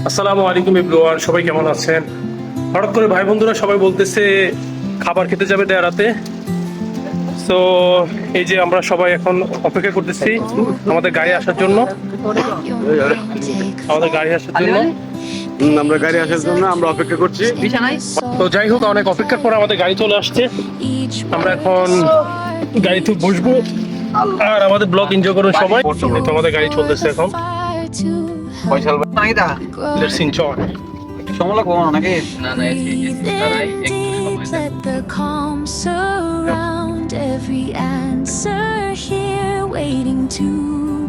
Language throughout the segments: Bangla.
আসসালামু আলাইকুম এভরিওয়ান, সবাই কেমন আছেন? হঠাৎ করে ভাই বন্ধুরা সবাই বলতেছে খাবার খেতে যাবে দেয়ারাতে। তো এই যে আমরা সবাই এখন অপেক্ষা করতেছি আমাদের গাড়ি আসার জন্য। আমরা গাড়ি আসার জন্য আমরা অপেক্ষা করছি। তো যাই হোক, অনেক অপেক্ষার পর আমাদের গাড়ি চলে আসছে। আমরা এখন গাড়িতে বসবো আর আমাদের ব্লগ এনজয় করুন সবাই। তো আমাদের গাড়ি চলতেছে এখন। Let's enjoy. Let the calm surround every answer here waiting to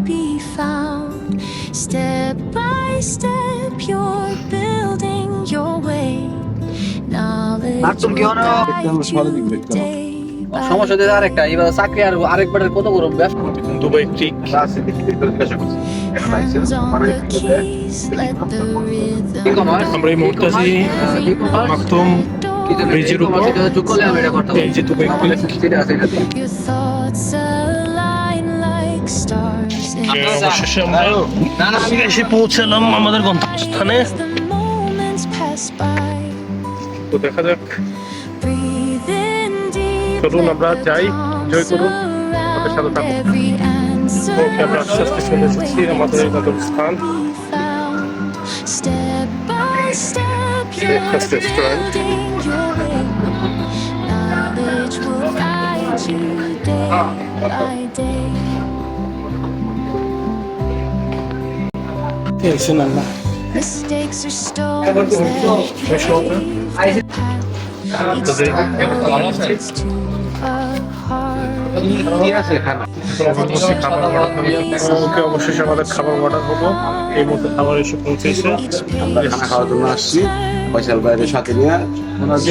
be found. Step by step you're building your way. Knowledge will guide you day by সমস্যা হচ্ছে আরেকটা, এবার চাকরি আর আরেকবারের কত গরম ব্যস্ত। Dubai trick. hands on the keys. Let the rhythm আমরা এই মুহূর্তে আছি মাকতুম ব্রিজের উপর। এই যে Dubai trick. your thoughts align like stars in অবশেষে আমরা এসে পৌঁছালাম আমাদের গন্তব্যস্থানে। as the moments pass by. তো দেখা যাক, Breathe in deep. চলুন আমরা যাই, এনজয় করুন, আমাদের সাথে থাকুন। Every answer ওকে, আমরা আস্তে আস্তে চলে এসেছি আমাদের গন্তব্যস্থান। found. Step by step you're Breakfast restaurant. building your way. Knowledge will guide you day by day. Mistakes are stones that each step leads to a heart. ওকে, অবশেষে আমাদের খাবার অর্ডার হলো। এই মুহূর্তে খাবার এসে পৌঁছেছে। আমরা খানা খাওয়ার জন্য আসছি। ফয়সাল ভাইয়ের সাথে নিয়ে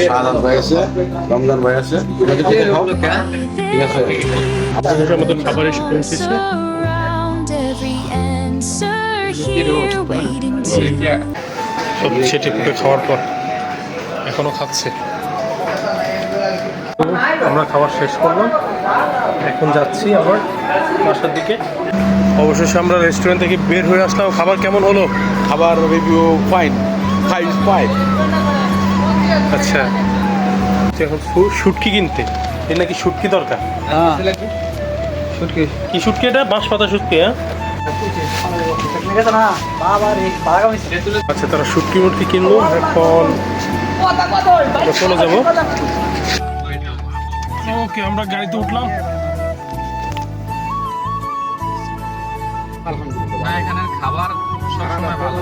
শাহাদাত ভাই আছে, রমজান ভাই আছে। ঠিক আছে, অবশেষে আমাদের খাবার এসে পৌঁছেছে। Surround every answer here waiting to সব ছেটে ফুটে খাওয়ার পর এখনো খাচ্ছে। তো আমরা খাবার শেষ করলাম, এখন যাচ্ছি আবার বাসার দিকে। অবশেষে আমরা রেস্টুরেন্ট থেকে বের হয়ে আসলাম। খাবার কেমন হলো? খাবার রিভিউ ফাইন, 5/5। আচ্ছা, এখন শুটকি কিনতে, এর নাকি শুটকি দরকার। কি শুটকি এটা? বাঁশ পাতা শুটকি? হ্যাঁ, আচ্ছা, তারা শুটকি মুটকি কিনলো। এখন আমরা চলে যাবো। ওকে, আমরা গাড়িতে উঠলাম। এখানের খাবার সবসময় ভালো।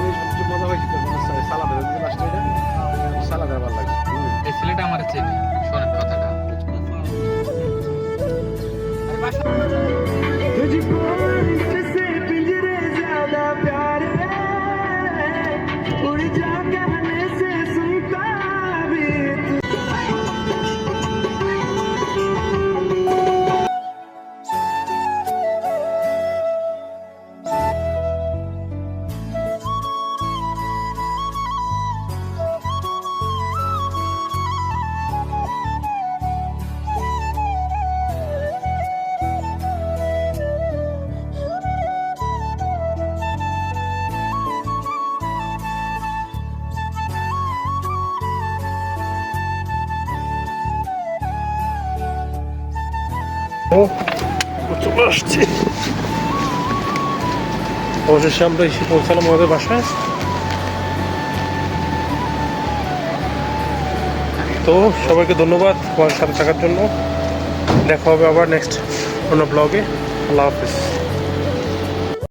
এই ছেলেটা আমার চেনে, শোনেন কথাটা। চলে আসছি। অবশেষে আমরা এসে পৌঁছালাম আমাদের বাসায়। তো সবাইকে ধন্যবাদ আমার সাথে থাকার জন্য। দেখা হবে আবার নেক্সট কোনো ব্লগে। আল্লাহ হাফিজ।